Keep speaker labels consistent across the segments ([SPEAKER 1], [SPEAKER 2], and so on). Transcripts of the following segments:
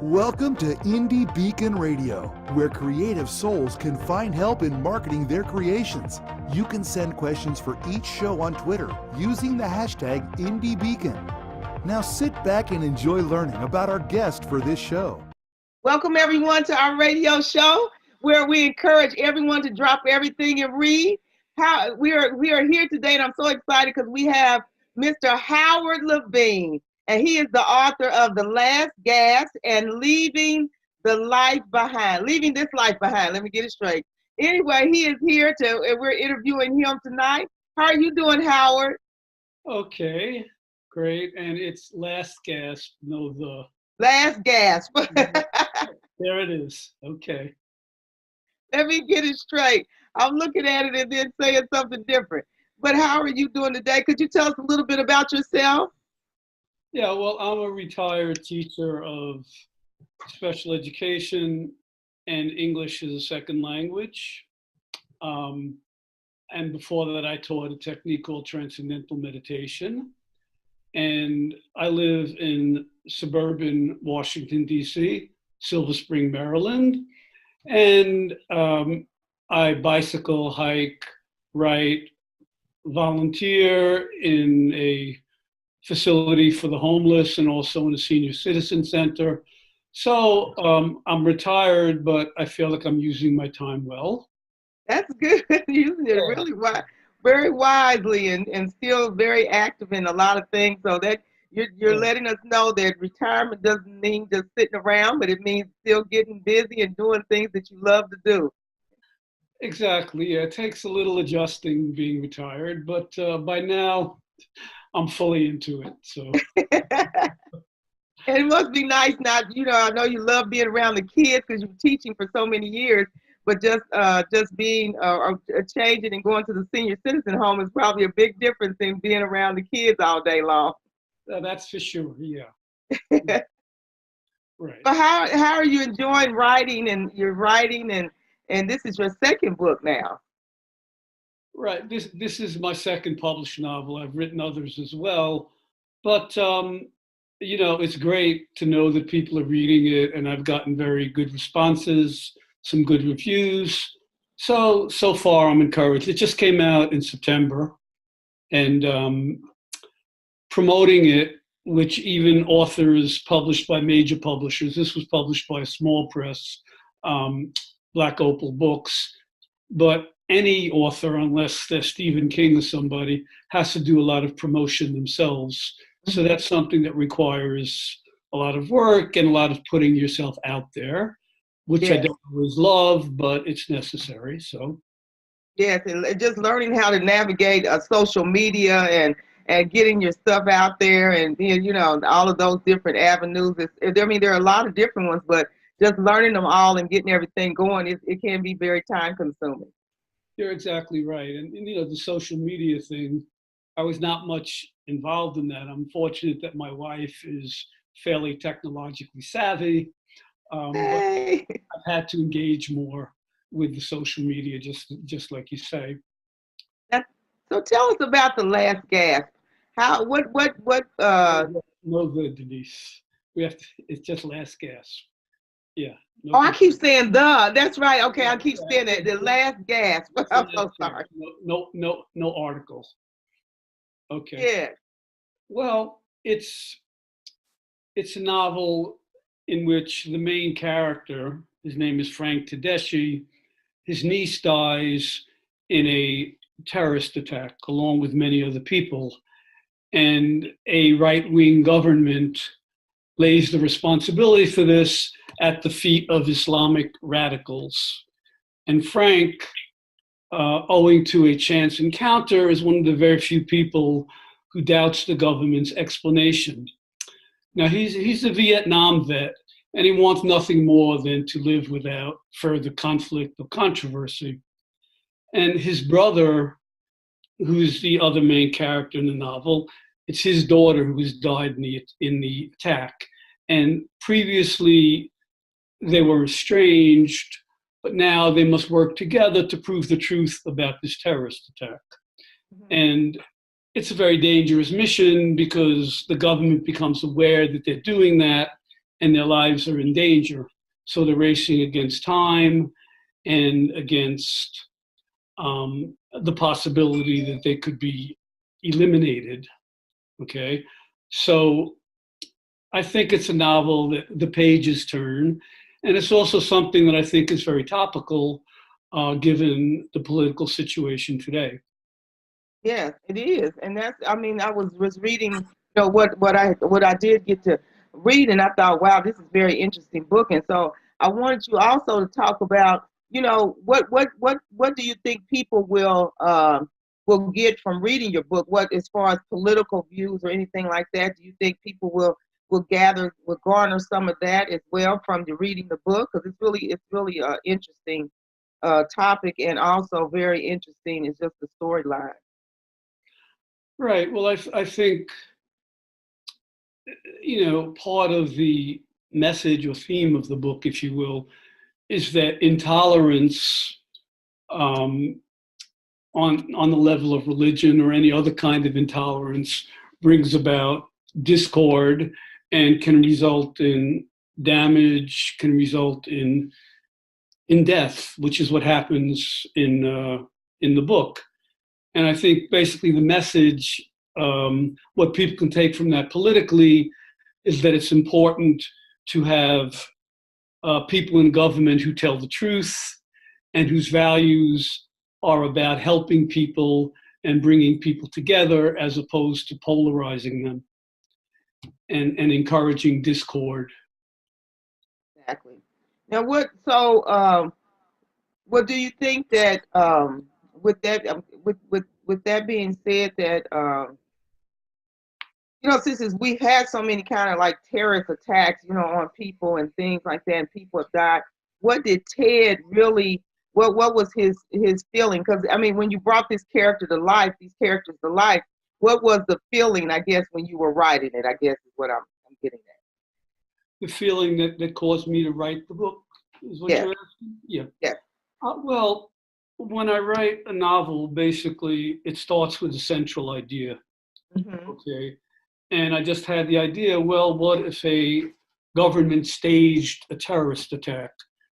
[SPEAKER 1] Welcome to IndieBeacon Radio, where creative souls can find help in marketing their creations. You can send questions for each show on Twitter using the hashtag IndieBeacon. Now sit back and enjoy learning about our guest for this show.
[SPEAKER 2] Welcome everyone to our radio show, where we encourage everyone to drop everything and read. We are here today, and I'm so excited because we have Mr. Howard Levine. And he is the author of The Last Gasp and Leaving this Life Behind. Let me get it straight. Anyway, he is here and we're interviewing him tonight. How are you doing, Howard?
[SPEAKER 3] Okay, great. And it's Last Gasp, no the.
[SPEAKER 2] Last Gasp.
[SPEAKER 3] There it is. Okay.
[SPEAKER 2] Let me get it straight. I'm looking at it and then saying something different. But how are you doing today? Could you tell us a little bit about yourself?
[SPEAKER 3] Yeah, well, I'm a retired teacher of special education and English as a second language. And before that, I taught a technique called Transcendental Meditation. And I live in suburban Washington, D.C., Silver Spring, Maryland. And I bicycle, hike, write, volunteer in a facility for the homeless and also in a senior citizen center. So I'm retired, but I feel like I'm using my time well.
[SPEAKER 2] That's good. Using it really very wisely and still very active in a lot of things. So that you're letting us know that retirement doesn't mean just sitting around, but it means still getting busy and doing things that you love to do.
[SPEAKER 3] Exactly. Yeah, it takes a little adjusting being retired, but by now I'm fully into it. So.
[SPEAKER 2] And it must be nice now, I know you love being around the kids because you're teaching for so many years, but just being changing and going to the senior citizen home is probably a big difference than being around the kids all day long.
[SPEAKER 3] That's for sure, yeah. Right.
[SPEAKER 2] But how are you enjoying writing? And you're writing, and this is your second book now.
[SPEAKER 3] Right. This is my second published novel. I've written others as well, but it's great to know that people are reading it, and I've gotten very good responses, some good reviews. So far I'm encouraged. It just came out in September, and promoting it, which even authors published by major publishers. This was published by a small press, Black Opal Books, but any author, unless they're Stephen King or somebody, has to do a lot of promotion themselves. So that's something that requires a lot of work and a lot of putting yourself out there, which I don't always love, but it's necessary. So.
[SPEAKER 2] Yes, and just learning how to navigate social media and getting your stuff out there and all of those different avenues. There are a lot of different ones, but just learning them all and getting everything going, it can be very time consuming.
[SPEAKER 3] You're exactly right. And the social media thing, I was not much involved in that. I'm fortunate that my wife is fairly technologically savvy.
[SPEAKER 2] Hey.
[SPEAKER 3] But I've had to engage more with the social media, just like you say.
[SPEAKER 2] So tell us about The Last Gasp.
[SPEAKER 3] No good, Denise. It's just Last Gasp. Yeah.
[SPEAKER 2] No, I keep saying that's right. Okay, I keep saying that. The Last Gasp. I'm so sorry.
[SPEAKER 3] No article. Okay.
[SPEAKER 2] Yeah.
[SPEAKER 3] Well, it's a novel in which the main character, his name is Frank Tedeschi, his niece dies in a terrorist attack along with many other people, and a right-wing government lays the responsibility for this at the feet of Islamic radicals. And Frank, owing to a chance encounter, is one of the very few people who doubts the government's explanation. Now, he's a Vietnam vet, and he wants nothing more than to live without further conflict or controversy. And his brother, who's the other main character in the novel, it's his daughter who has died in the attack. And previously, they were estranged, but now they must work together to prove the truth about this terrorist attack. Mm-hmm. And it's a very dangerous mission because the government becomes aware that they're doing that, and their lives are in danger. So they're racing against time and against the possibility that they could be eliminated. Okay, so I think it's a novel that the pages turn, and it's also something that I think is very topical given the political situation today.
[SPEAKER 2] Yes, it is, and that's. I mean, I was reading, what I did get to read, and I thought, wow, this is a very interesting book, and so I wanted you also to talk about, what do you think people will get from reading your book? What, as far as political views or anything like that, do you think people will garner some of that as well from the reading the book? Because it's really an interesting topic, and also very interesting is just the storyline.
[SPEAKER 3] Right. Well, I think, part of the message or theme of the book, if you will, is that intolerance on the level of religion or any other kind of intolerance brings about discord and can result in damage, can result in death, which is what happens in the book. And I think basically the message, what people can take from that politically, is that it's important to have people in government who tell the truth and whose values are about helping people and bringing people together, as opposed to polarizing them and encouraging discord.
[SPEAKER 2] Exactly. Now, what do you think that with that being said, that since we've had so many kind of like terrorist attacks, on people and things like that, and people have died, what did Ted really? What was his feeling? Because I mean, when you brought these characters to life, what was the feeling? I guess when you were writing it, I guess is what I'm getting at.
[SPEAKER 3] The feeling that caused me to write the book is what you're asking? Yeah.
[SPEAKER 2] Yeah.
[SPEAKER 3] Well, when I write a novel, basically it starts with a central idea.
[SPEAKER 2] Mm-hmm.
[SPEAKER 3] Okay. And I just had the idea, well, what if a government staged a terrorist attack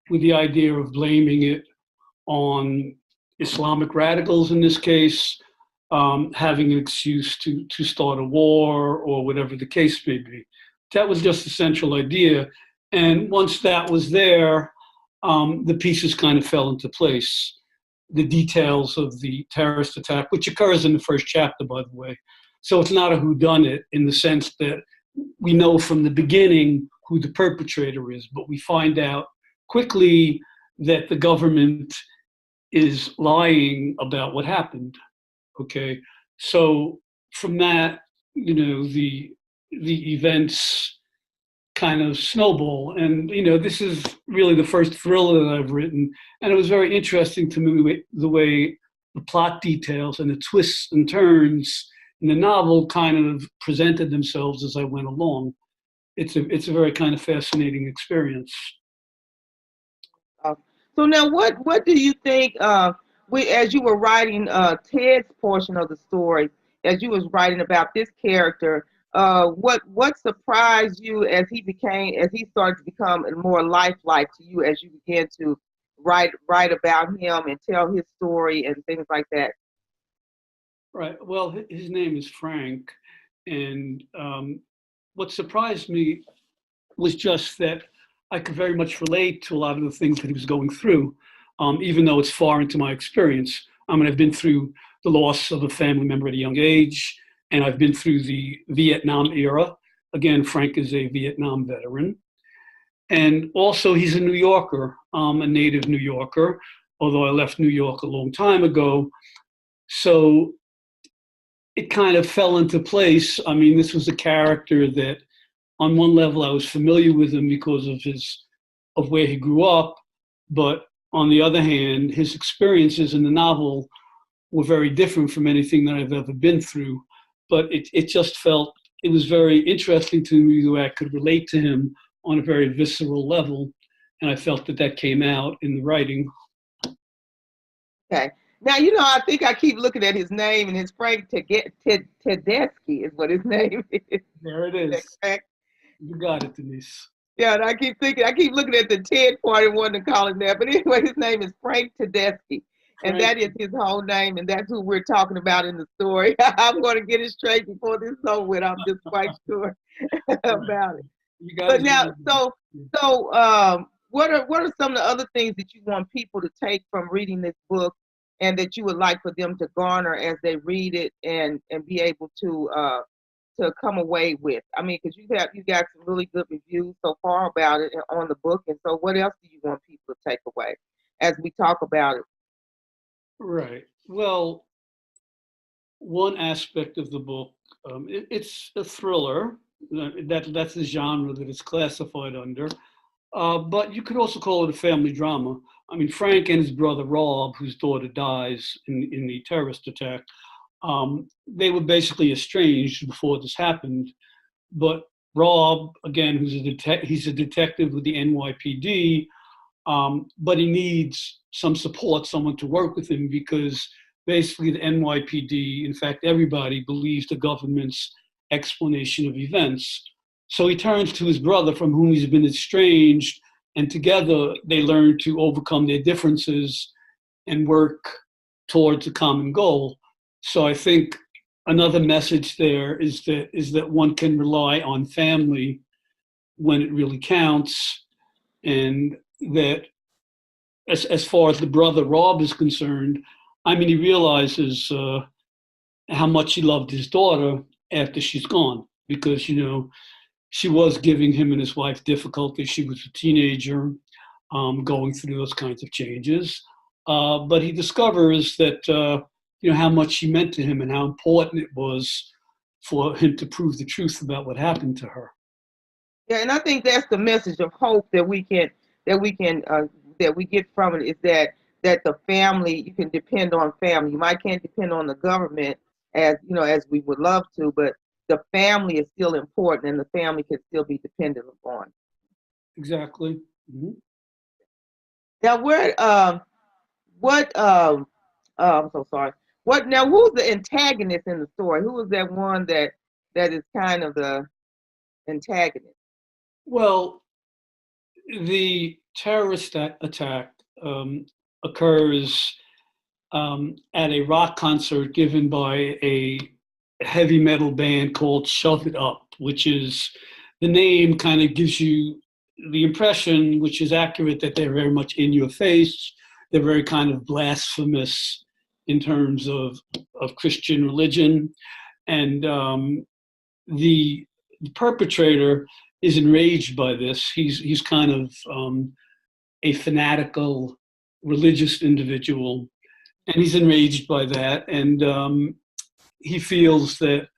[SPEAKER 3] with the idea of blaming it on Islamic radicals in this case, having an excuse to start a war or whatever the case may be. That was just the central idea. And once that was there, the pieces kind of fell into place. The details of the terrorist attack, which occurs in the first chapter, by the way. So it's not a whodunit in the sense that we know from the beginning who the perpetrator is, but we find out quickly that the government is lying about what happened. Okay, so from that, the events kind of snowball, and this is really the first thriller that I've written, and it was very interesting to me the way the plot details and the twists and turns in the novel kind of presented themselves as I went along. It's a very kind of fascinating experience.
[SPEAKER 2] So now, what do you think? As you were writing Ted's portion of the story, as you was writing about this character, what surprised you as he started to become more lifelike to you as you began to write about him and tell his story and things like that?
[SPEAKER 3] Right. Well, his name is Frank, and what surprised me was just that I could very much relate to a lot of the things that he was going through, even though it's far into my experience. I mean, I've been through the loss of a family member at a young age, and I've been through the Vietnam era. Again, Frank is a Vietnam veteran. And also, he's a New Yorker, a native New Yorker, although I left New York a long time ago. So it kind of fell into place. I mean, this was a character that on one level I was familiar with him because of where he grew up, but on the other hand, his experiences in the novel were very different from anything that I've ever been through. But it just felt, it was very interesting to me the way I could relate to him on a very visceral level, and I felt that came out in the writing.
[SPEAKER 2] Okay. Now, I think I keep looking at his name, and it's Frank Tedeschi is what his name is.
[SPEAKER 3] There it is.
[SPEAKER 2] Is that correct?
[SPEAKER 3] You got it, Denise.
[SPEAKER 2] Yeah, and I keep looking at the TED part and wanting to call him that. But anyway, his name is Frank Tedeschi. And that is his whole name, and that's who we're talking about in the story. I'm going to get it straight before this is over with. I'm just quite sure about it. But now, what are some of the other things that you want people to take from reading this book, and that you would like for them to garner as they read it and be able to come away with? I mean, because you got some really good reviews so far about it on the book, and so what else do you want people to take away as we talk about it?
[SPEAKER 3] Right. Well, one aspect of the book, it's a thriller. That's the genre that it's classified under. But you could also call it a family drama. I mean, Frank and his brother Rob, whose daughter dies in the terrorist attack, they were basically estranged before this happened. But Rob, again, he's a detective with the NYPD, but he needs some support, someone to work with him, because basically the NYPD, in fact, everybody believes the government's explanation of events. So he turns to his brother, from whom he's been estranged, and together they learn to overcome their differences and work towards a common goal. So I think another message there is that one can rely on family when it really counts, and that as far as the brother Rob is concerned, I mean, he realizes how much he loved his daughter after she's gone, because, she was giving him and his wife difficulty. She was a teenager, going through those kinds of changes. But he discovers that, how much she meant to him and how important it was for him to prove the truth about what happened to her.
[SPEAKER 2] Yeah, and I think that's the message of hope that we get from it, is that the family, you can depend on family. You might can't depend on the government as we would love to, but the family is still important, and the family can still be dependent upon.
[SPEAKER 3] Exactly. Mm-hmm.
[SPEAKER 2] Now, I'm so sorry. Who's the antagonist in the story? Who is that one that is kind of the antagonist?
[SPEAKER 3] Well, the terrorist attack occurs at a rock concert given by a heavy metal band called Shove It Up, which is, the name kind of gives you the impression, which is accurate, that they're very much in your face. They're very kind of blasphemous in terms of Christian religion. And the perpetrator is enraged by this. He's kind of a fanatical religious individual, and he's enraged by that. And he feels that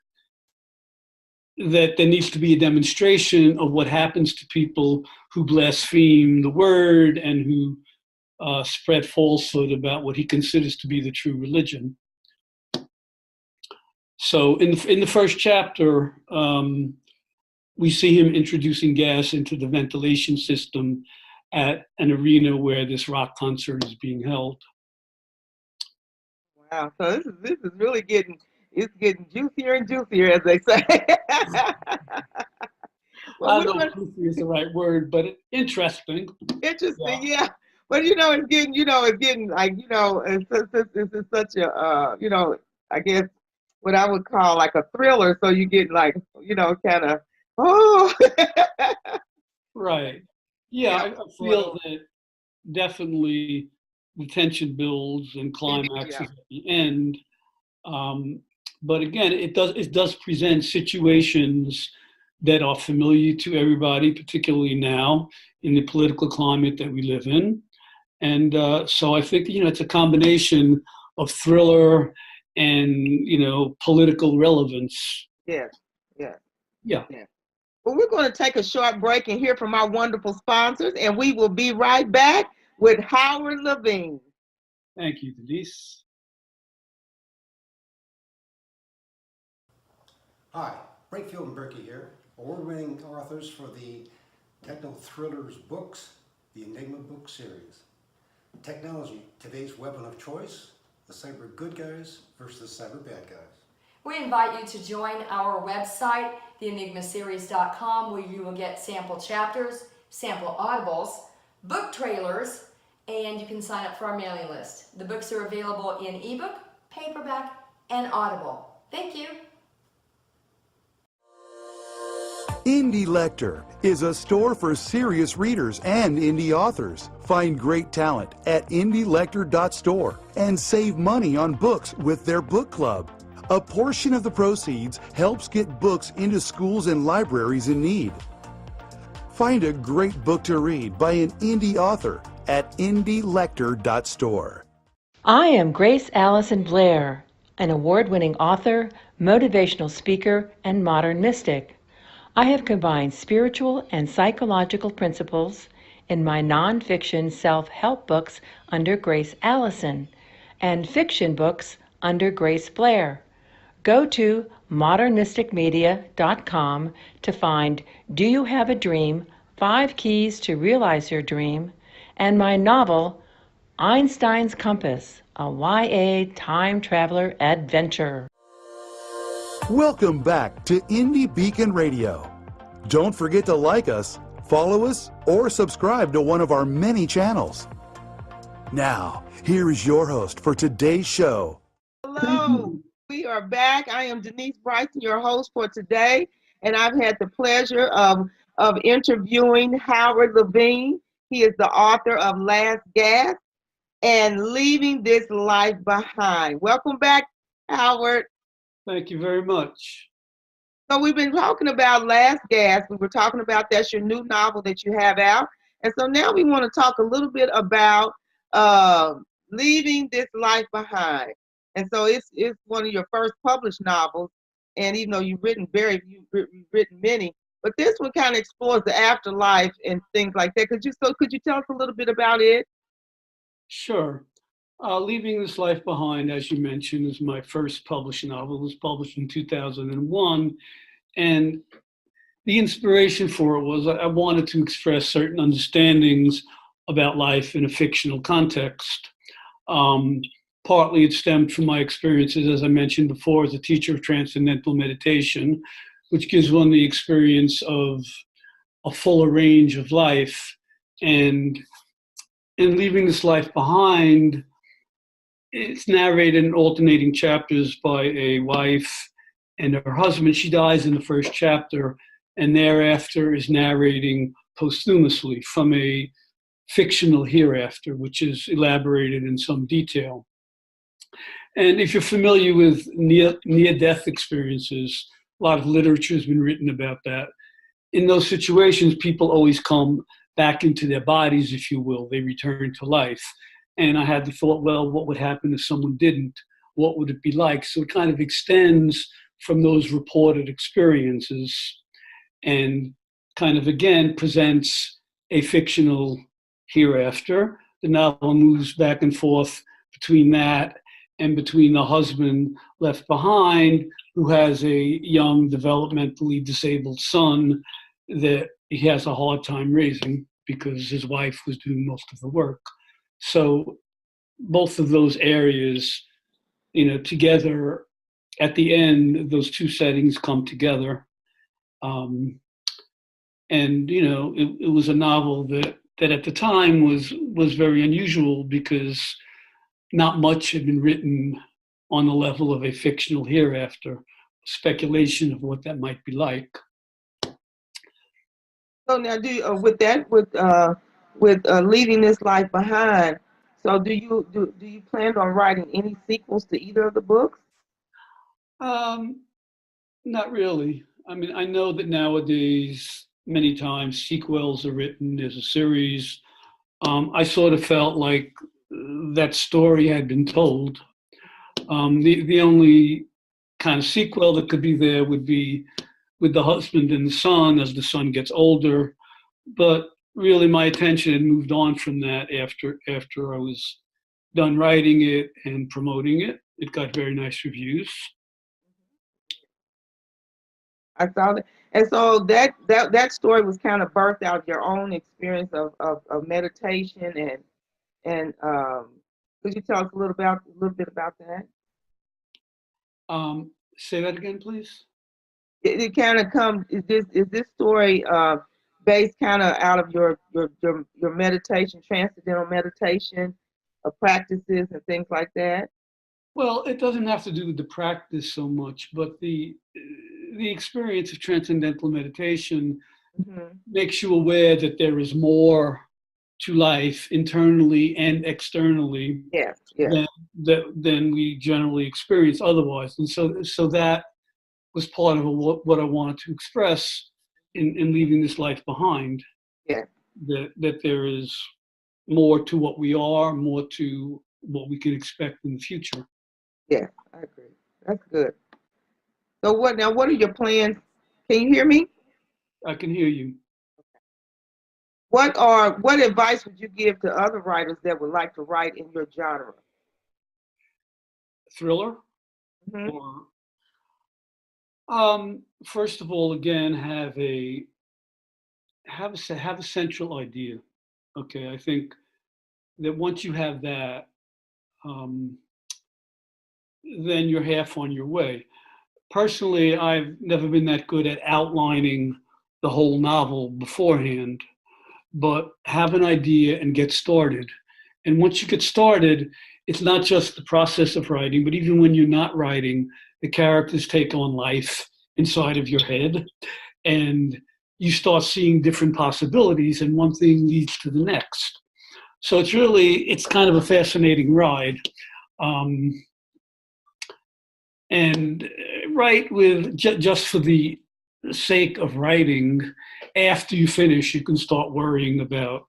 [SPEAKER 3] there needs to be a demonstration of what happens to people who blaspheme the word and who spread falsehood about what he considers to be the true religion. So in the first chapter, we see him introducing gas into the ventilation system at an arena where this rock concert is being held.
[SPEAKER 2] Wow! So this is really getting juicier and juicier, as they say.
[SPEAKER 3] Well, I don't know if juicy is the right word, but interesting.
[SPEAKER 2] Interesting, yeah. But it's getting like it's such a I guess what I would call like a thriller. So you get like kind of
[SPEAKER 3] Right. Yeah, I feel that definitely the tension builds and climaxes at the end. But again, it does present situations that are familiar to everybody, particularly now in the political climate that we live in. And so I think, it's a combination of thriller and, political relevance.
[SPEAKER 2] Yeah.
[SPEAKER 3] Well,
[SPEAKER 2] we're going to take a short break and hear from our wonderful sponsors, and we will be right back with Howard Levine.
[SPEAKER 3] Thank you, Denise.
[SPEAKER 4] Hi, Brakefield and Berkey here, award-winning authors for the Techno Thrillers books, the Enigma book series. Technology, today's weapon of choice, the cyber good guys versus the cyber bad guys.
[SPEAKER 5] We invite you to join our website, theenigmaseries.com, where you will get sample chapters, sample audibles, book trailers, and you can sign up for our mailing list. The books are available in ebook, paperback, and Audible. Thank you.
[SPEAKER 1] Indie Lector is a store for serious readers and indie authors. Find great talent at indielector.store and save money on books with their book club. A portion of the proceeds helps get books into schools and libraries in need. Find a great book to read by an indie author at indielector.store.
[SPEAKER 6] I am Grace Allison Blair, an award-winning author, motivational speaker, and modern mystic. I have combined spiritual and psychological principles in my nonfiction self-help books under Grace Allison and fiction books under Grace Blair. Go to modernmysticmedia.com to find Do You Have a Dream? 5 Keys to Realize Your Dream, and my novel, Einstein's Compass, a YA time traveler adventure.
[SPEAKER 1] Welcome back to IndieBeacon Radio. Don't forget to like us, follow us, or subscribe to one of our many channels. Now, here is your host for today's show.
[SPEAKER 2] Hello, we are back. I am Denise Bryson, your host for today, and I've had the pleasure of interviewing Howard Levine. He is the author of Last Gasp and Leaving This Life Behind. Welcome back, Howard.
[SPEAKER 3] Thank you very much.
[SPEAKER 2] So we've been talking about Last Gasp. We were talking about that's your new novel that you have out. And so now we want to talk a little bit about Leaving This Life Behind. And so it's one of your first published novels. And even though you've written many, but this one kind of explores the afterlife and things like that. Could you tell us a little bit about it?
[SPEAKER 3] Sure. Leaving This Life Behind, as you mentioned, is my first published novel. It was published in 2001. And the inspiration for it was I wanted to express certain understandings about life in a fictional context. Partly it stemmed from my experiences, as I mentioned before, as a teacher of Transcendental Meditation, which gives one the experience of a fuller range of life. And in Leaving This Life Behind, it's narrated in alternating chapters by a wife and her husband. She dies in the first chapter and thereafter is narrating posthumously from a fictional hereafter, which is elaborated in some detail. And if you're familiar with near-death experiences, a lot of literature has been written about that. In those situations, people always come back into their bodies, if you will. They return to life. And I had the thought, well, what would happen if someone didn't? What would it be like? So it kind of extends from those reported experiences and kind of, again, presents a fictional hereafter. The novel moves back and forth between that and between the husband left behind, who has a young, developmentally disabled son that he has a hard time raising because his wife was doing most of the work. So both of those areas, together at the end, those two settings come together. And, it was a novel that at the time was very unusual because not much had been written on the level of a fictional hereafter, speculation of what that might be like.
[SPEAKER 2] So now, with Leaving This Life Behind, so do you plan on writing any sequels to either of the books?
[SPEAKER 3] Not really. I mean, I know that nowadays many times sequels are written as a series. I sort of felt like that story had been told. The only kind of sequel that could be there would be with the husband and the son as the son gets older. But really my attention had moved on from that after I was done writing it and promoting it. It got very nice reviews.
[SPEAKER 2] I saw that. And so that story was kind of birthed out of your own experience of meditation and could you tell us a little bit about that?
[SPEAKER 3] Say that again, please.
[SPEAKER 2] It kind of comes. Is this story based kind of out of your meditation, transcendental meditation practices and things like that?
[SPEAKER 3] Well, it doesn't have to do with the practice so much, but the experience of transcendental meditation makes you aware that there is more to life internally and externally than we generally experience otherwise. And so that was part of what I wanted to express in leaving this life behind.
[SPEAKER 2] Yeah.
[SPEAKER 3] That there is more to what we are, more to what we can expect in the future.
[SPEAKER 2] Yeah, I agree. That's good. So what are your plans? Can you hear me?
[SPEAKER 3] I can hear you.
[SPEAKER 2] What advice would you give to other writers that would like to write in your genre?
[SPEAKER 3] Thriller? Or, first of all, again, have a central idea. Okay, I think that once you have that, then you're half on your way. Personally, I've never been that good at outlining the whole novel beforehand, but have an idea and get started. And once you get started, it's not just the process of writing, but even when you're not writing, the characters take on life inside of your head, and you start seeing different possibilities, and one thing leads to the next. So it's kind of a fascinating ride. And write with just for the sake of writing. After you finish, you can start worrying about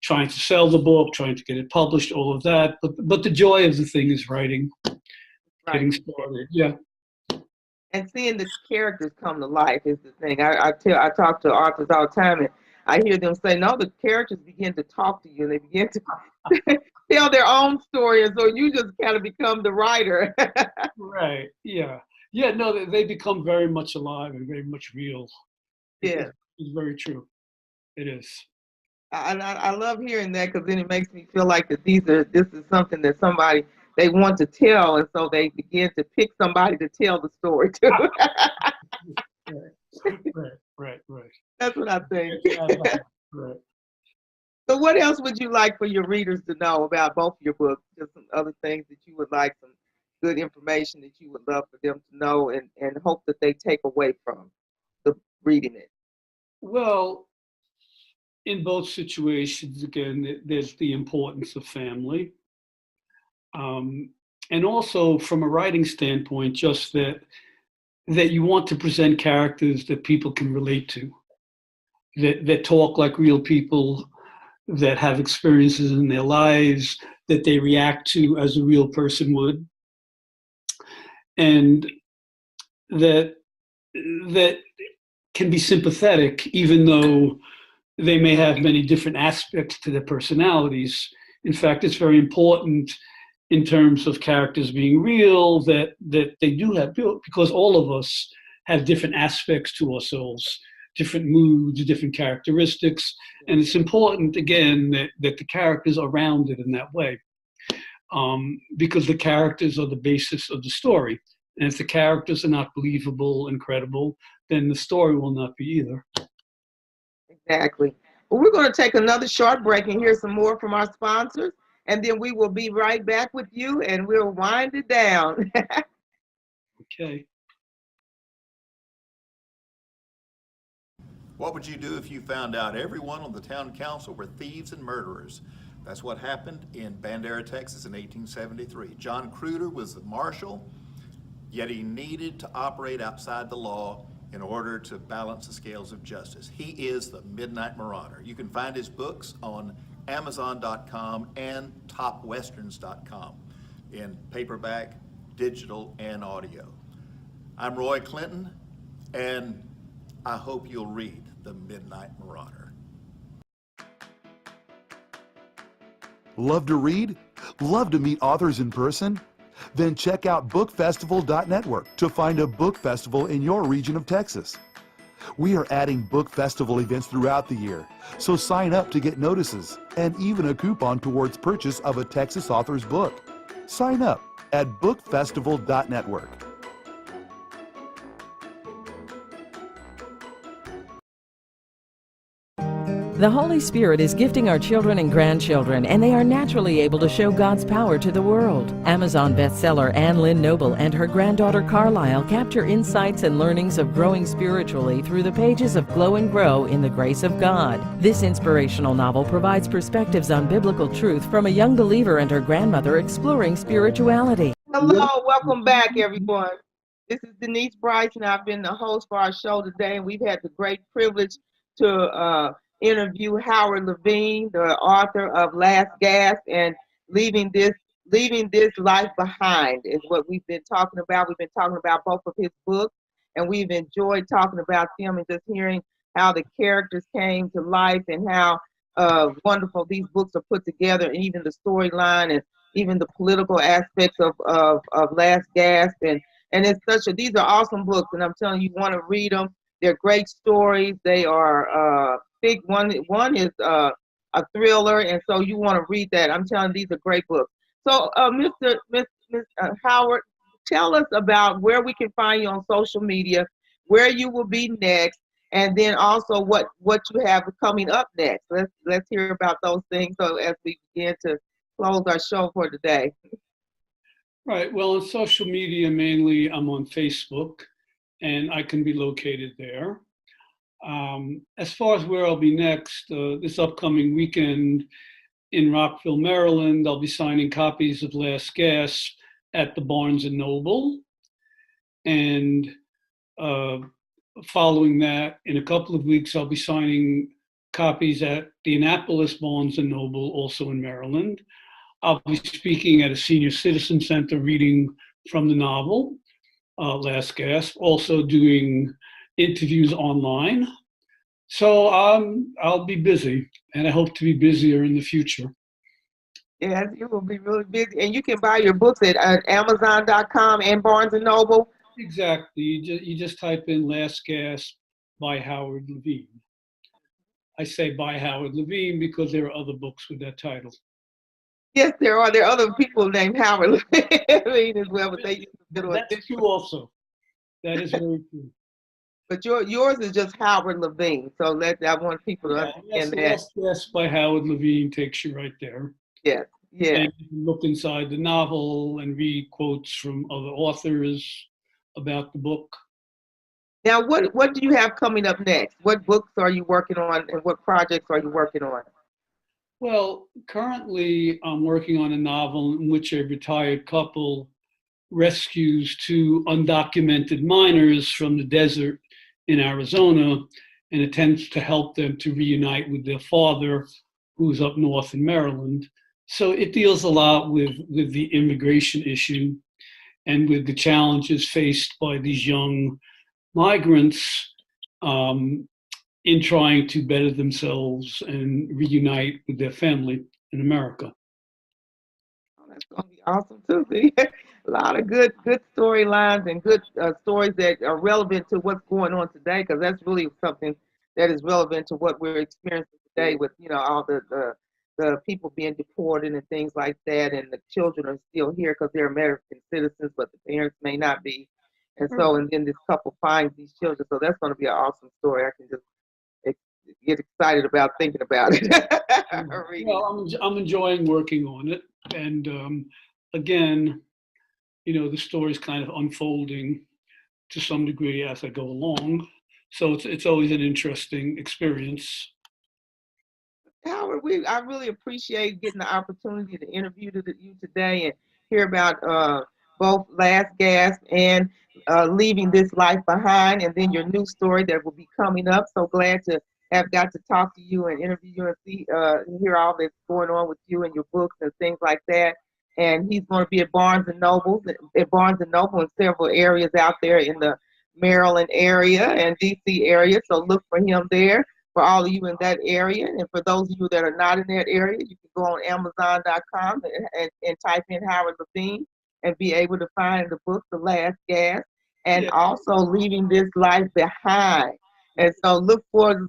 [SPEAKER 3] trying to sell the book, trying to get it published, all of that. But the joy of the thing is writing, getting started. Yeah.
[SPEAKER 2] And seeing the characters come to life is the thing. I talk to authors all the time, and I hear them say, no, the characters begin to talk to you, and they begin to tell their own story, and so you just kind of become the writer.
[SPEAKER 3] Right. Yeah. Yeah. No, they become very much alive and very much real.
[SPEAKER 2] Yeah.
[SPEAKER 3] It's very true. It is.
[SPEAKER 2] I love hearing that, because then it makes me feel like that this is something that somebody they want to tell, and so they begin to pick somebody to tell the story to.
[SPEAKER 3] Right.
[SPEAKER 2] That's what I think.
[SPEAKER 3] Right.
[SPEAKER 2] So what else would you like for your readers to know about both your books? Just some other things that you would like, some good information that you would love for them to know and hope that they take away from the reading it?
[SPEAKER 3] Well, in both situations, again, there's the importance of family. And also from a writing standpoint, just that you want to present characters that people can relate to, that talk like real people, that have experiences in their lives that they react to as a real person would, and that can be sympathetic, even though they may have many different aspects to their personalities. In fact, it's very important in terms of characters being real that they do have, because all of us have different aspects to ourselves, different moods, different characteristics. And it's important, again, that the characters are rounded in that way, because the characters are the basis of the story. And if the characters are not believable and credible, then the story will not be either.
[SPEAKER 2] Exactly. Well, we're going to take another short break and hear some more from our sponsors, and then we will be right back with you, and we'll wind it down.
[SPEAKER 3] Okay.
[SPEAKER 7] What would you do if you found out everyone on the town council were thieves and murderers? That's what happened in Bandera, Texas in 1873. John Cruder was the marshal, yet he needed to operate outside the law in order to balance the scales of justice. He is the Midnight Marauder. You can find his books on Amazon.com and TopWesterns.com in paperback, digital, and audio. I'm Roy Clinton, and I hope you'll read The Midnight Marauder.
[SPEAKER 1] Love to read? Love to meet authors in person? Then check out bookfestival.network to find a book festival in your region of Texas. We are adding book festival events throughout the year, so sign up to get notices and even a coupon towards purchase of a Texas author's book. Sign up at bookfestival.network.
[SPEAKER 8] The Holy Spirit is gifting our children and grandchildren, and they are naturally able to show God's power to the world. Amazon bestseller Anne Lynn Noble and her granddaughter Carlisle capture insights and learnings of growing spiritually through the pages of Glow and Grow in the Grace of God. This inspirational novel provides perspectives on biblical truth from a young believer and her grandmother exploring spirituality.
[SPEAKER 2] Hello, welcome back, everyone. This is Denise Bryce, and I've been the host for our show today, and we've had the great privilege to interview Howard Levine, the author of Last Gasp and Leaving This Life Behind is what we've been talking about. We've been talking about both of his books, and we've enjoyed talking about them and just hearing how the characters came to life and how wonderful these books are put together, and even the storyline and even the political aspects of Last Gasp. And it's these are awesome books, and I'm telling you, want to read them. They're great stories. They are big. One is a thriller, and so you want to read that. I'm telling you, these are great books. So, Mr. Howard, tell us about where we can find you on social media, where you will be next, and then also what you have coming up next. Let's hear about those things. So as we begin to close our show for today.
[SPEAKER 3] Right. Well, on social media, mainly I'm on Facebook, and I can be located there. As far as where I'll be next, this upcoming weekend in Rockville, Maryland, I'll be signing copies of Last Gasp at the Barnes & Noble. And following that, in a couple of weeks, I'll be signing copies at the Annapolis Barnes & Noble, also in Maryland. I'll be speaking at a senior citizen center reading from the novel, Last Gasp, also doing interviews online. So I'll be busy, and I hope to be busier in the future.
[SPEAKER 2] Yes, you will be really busy. And you can buy your books at Amazon.com and Barnes & Noble.
[SPEAKER 3] Exactly. You just type in Last Gasp by Howard Levine. I say by Howard Levine because there are other books with that title.
[SPEAKER 2] Yes, there are. There are other people named Howard Levine as well, but they
[SPEAKER 3] That's true also. That is very true.
[SPEAKER 2] But yours is just Howard Levine. So I want people to understand that.
[SPEAKER 3] Last Gasp by Howard Levine takes you right there.
[SPEAKER 2] Yes, yeah.
[SPEAKER 3] And you can look inside the novel and read quotes from other authors about the book.
[SPEAKER 2] Now, what do you have coming up next? What books are you working on, and what projects are you working on?
[SPEAKER 3] Well, currently I'm working on a novel in which a retired couple rescues two undocumented miners from the desert in Arizona and attempts to help them to reunite with their father, who's up north in Maryland. So it deals a lot with the immigration issue and with the challenges faced by these young migrants in trying to better themselves and reunite with their family in America.
[SPEAKER 2] Oh, that's going to be awesome too. See? A lot of good storylines and good stories that are relevant to what's going on today, because that's really something that is relevant to what we're experiencing today with, all the people being deported and things like that, and the children are still here because they're American citizens, but the parents may not be. And so, and then this couple finds these children. So that's going to be an awesome story. I can just get excited about thinking about it.
[SPEAKER 3] Well, I'm enjoying working on it. And again, the story's kind of unfolding to some degree as I go along. So it's always an interesting experience.
[SPEAKER 2] Howard, I really appreciate getting the opportunity to interview you today and hear about both Last Gasp and Leaving This Life Behind, and then your new story that will be coming up. So glad to have got to talk to you and interview you and see hear all that's going on with you and your books and things like that. And he's going to be at Barnes & Noble in several areas out there in the Maryland area and DC area. So look for him there. For all of you in that area, and for those of you that are not in that area, you can go on Amazon.com and type in Howard Levine and be able to find the book, The Last Gasp, and also Leaving This Life Behind. And so look forward,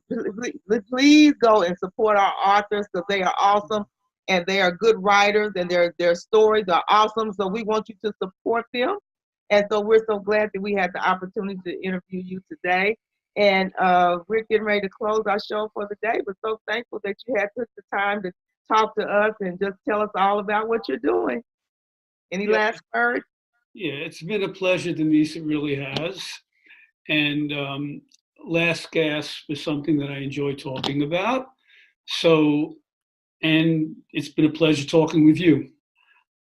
[SPEAKER 2] please go and support our authors because they are awesome and they are good writers and their stories are awesome. So we want you to support them. And so we're so glad that we had the opportunity to interview you today. And we're getting ready to close our show for the day, but so thankful that you had took the time to talk to us and just tell us all about what you're doing. Any last words?
[SPEAKER 3] Yeah, it's been a pleasure, Denise. It really has. And last gasp is something that I enjoy talking about. So, and it's been a pleasure talking with you.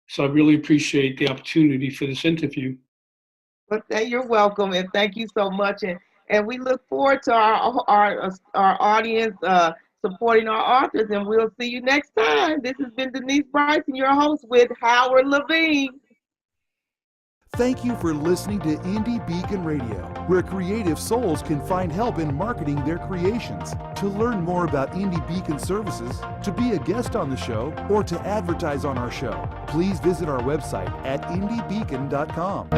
[SPEAKER 3] So I really appreciate the opportunity for this interview.
[SPEAKER 2] Well, you're welcome, and thank you so much. And we look forward to our audience supporting our authors, and we'll see you next time. This has been Denise Bryson, your host with Howard Levine.
[SPEAKER 1] Thank you for listening to IndieBeacon Radio, where creative souls can find help in marketing their creations. To learn more about IndieBeacon services, to be a guest on the show, or to advertise on our show, please visit our website at IndieBeacon.com.